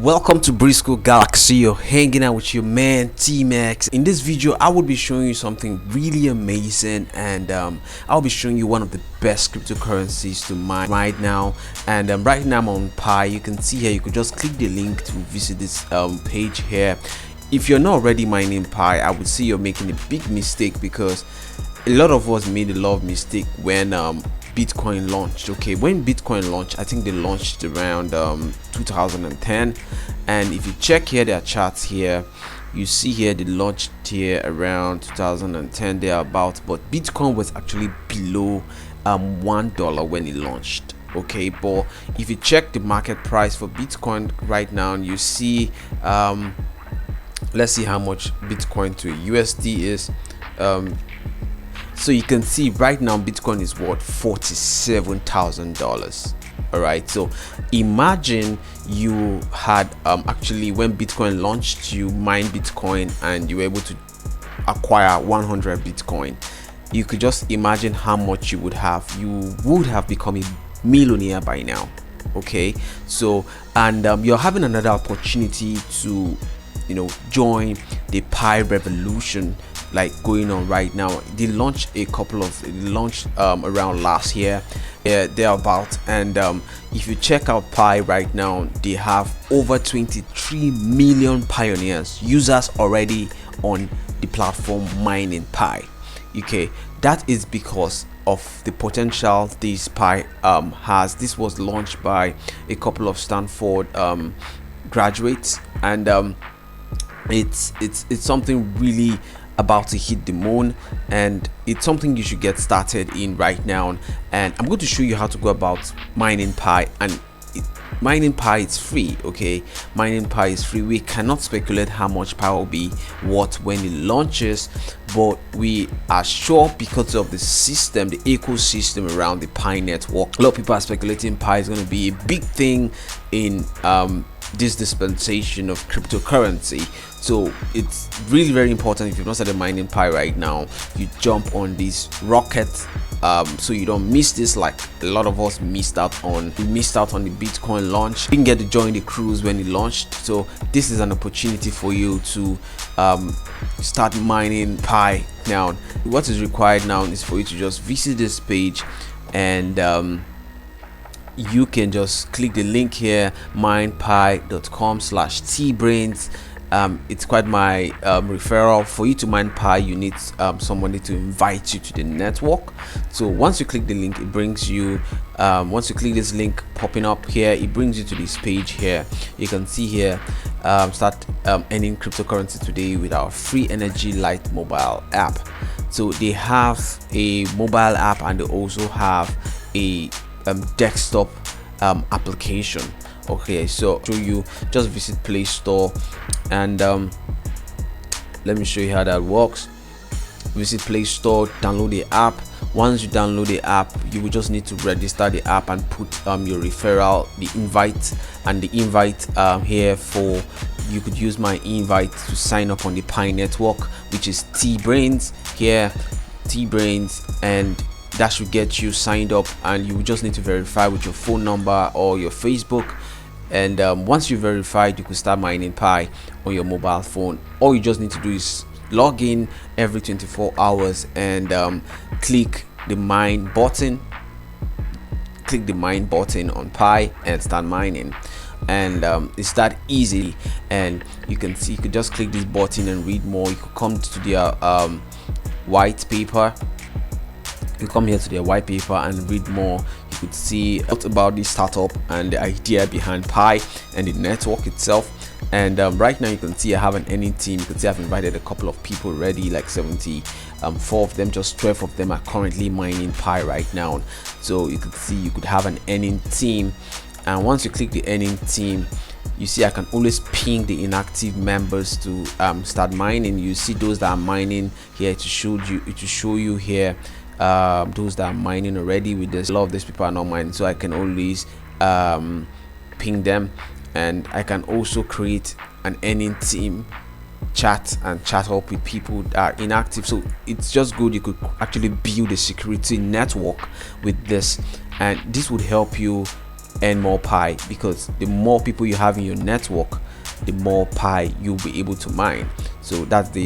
Welcome to Briscoe Galaxy. You're hanging out with your man T-Max. In this video I will be showing you something really amazing, and I'll be showing you one of the best cryptocurrencies to mine right now. And right now I'm on Pi. You can see here, you could just click the link to visit this page here. If you're not already mining Pi, I would say you're making a big mistake, because a lot of us made a lot of mistake when Bitcoin launched. Okay, when Bitcoin launched, I think they launched around 2010, and if you check here their charts here, you see here they launched here around 2010 thereabout, but Bitcoin was actually below $1 when it launched. Okay, but if you check the market price for Bitcoin right now, you see let's see how much Bitcoin to USD is. So you can see right now Bitcoin is worth $47,000. all right, so imagine you had actually, when Bitcoin launched, you mined Bitcoin and you were able to acquire 100 Bitcoin. You could just imagine how much you would have become a millionaire by now. Okay, so and you're having another opportunity to join the Pi revolution like going on right now. They launched around last year, thereabout, and if you check out Pi right now, they have over 23 million pioneers, users already on the platform mining Pi. Okay, that is because of the potential this Pi has. This was launched by a couple of Stanford graduates, and it's something really about to hit the moon, and it's something you should get started in right now. And I'm going to show you how to go about mining Pi. And mining Pi is free. Okay, mining Pi is free. We cannot speculate how much Pi will be worth when it launches, but we are sure, because of the system, the ecosystem around the Pi network. A lot of people are speculating Pi is going to be a big thing in this dispensation of cryptocurrency. So it's really very important, if you've not started mining Pi right now, you jump on this rocket so you don't miss this, like a lot of us missed out on. We missed out on the Bitcoin launch. We didn't get to join the cruise when it launched, so this is an opportunity for you to start mining Pi. Now what is required now is for you to just visit this page, and you can just click the link here, minepi.com/Teebrainz. It's quite my referral. For you to mine Pi, you need somebody to invite you to the network. So once you click the link, it brings you once you click this link popping up here, it brings you to this page here. You can see here, start earning cryptocurrency today with our free Energy Lite mobile app. So they have a mobile app, and they also have a desktop application. Okay, so show you, just visit Play Store, and let me show you how that works. Visit Play Store, download the app. Once you download the app, you will just need to register the app and put your referral, the invite, and the invite here for, you could use my invite to sign up on the Pi network, which is Teebrainz here, Teebrainz, and that should get you signed up. And you will just need to verify with your phone number or your Facebook, and once you verified, you can start mining Pi on your mobile phone. All you just need to do is log in every 24 hours and click the mine button on Pi and start mining. And it's that easy. And you can see, you could just click this button and read more. You could come to their white paper. You come here to their white paper and read more. You could see about the startup and the idea behind Pi and the network itself. And right now you can see I have an earning team. You can see I've invited a couple of people already, like 74 of them. Just 12 of them are currently mining Pi right now. So you could see you could have an earning team, and once you click the earning team, you see I can always ping the inactive members to start mining. You see those that are mining here to show you here. Those that are mining already with this. A lot of these people are not mining, so I can always ping them, and I can also create an earning team chat and chat up with people that are inactive. So it's just good. You could actually build a security network with this, and this would help you earn more Pi, because the more people you have in your network, the more Pi you'll be able to mine. So that's the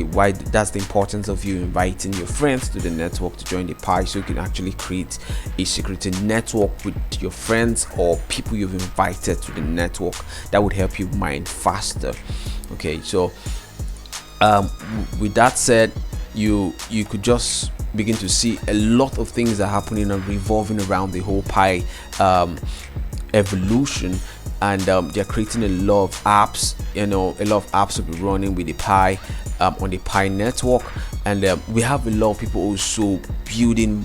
importance of you inviting your friends to the network to join the Pi, so you can actually create a secret network with your friends or people you've invited to the network that would help you mine faster. Okay, so with that said, you could just begin to see a lot of things are happening and revolving around the whole Pi evolution. And they're creating a lot of apps. A lot of apps will be running with the Pi on the Pi network. And we have a lot of people also building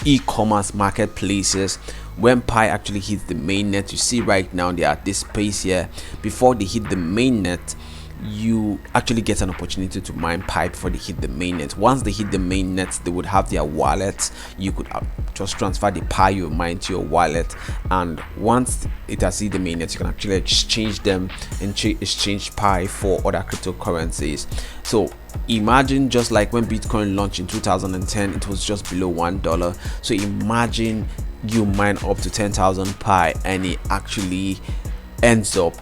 e-commerce marketplaces. When Pi actually hits the mainnet, you see right now they are at this space here. Before they hit the mainnet, you actually get an opportunity to mine Pi before they hit the mainnet. Once they hit the mainnet, they would have their wallets. You could just transfer the Pi you mine to your wallet, and once it has hit the mainnet, you can actually exchange them and exchange Pi for other cryptocurrencies. So imagine, just like when Bitcoin launched in 2010, it was just below $1. So imagine you mine up to 10,000 Pi and it actually ends up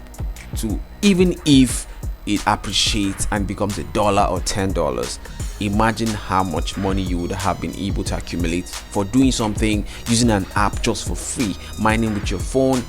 to, even if it appreciates and becomes $1 or $10, imagine how much money you would have been able to accumulate for doing something, using an app just for free, mining with your phone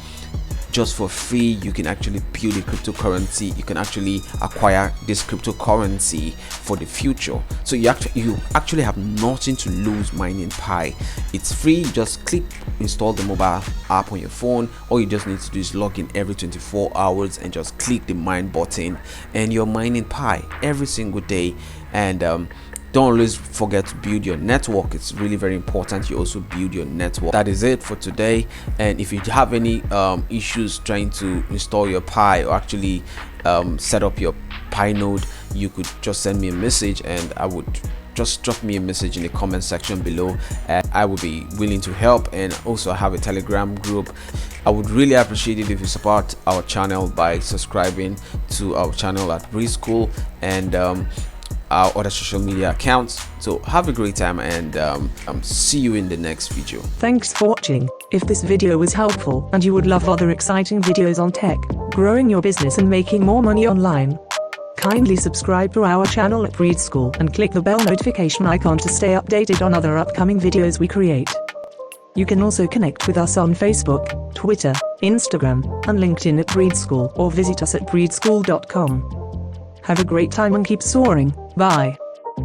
just for free. You can actually build a cryptocurrency. You can actually acquire this cryptocurrency for the future. So you actually have nothing to lose mining Pi. It's free. You just click install the mobile app on your phone. All you just need to do is log in every 24 hours and just click the mine button, and you're mining Pi every single day. And don't always forget to build your network. It's really very important you also build your network. That is it for today. And if you have any issues trying to install your Pi or actually set up your Pi node, you could just send me a message, and I would just drop me a message in the comment section below, and I will be willing to help. And also I have a Telegram group. I would really appreciate it if you support our channel by subscribing to our channel at Breed School and our other social media accounts. So have a great time, and see you in the next video. Thanks for watching. If this video was helpful and you would love other exciting videos on tech, growing your business and making more money online, kindly subscribe to our channel at Breed School and click the bell notification icon to stay updated on other upcoming videos we create. You can also connect with us on Facebook, Twitter, Instagram, and LinkedIn at Breed School, or visit us at breedschool.com. Have a great time and keep soaring. Bye.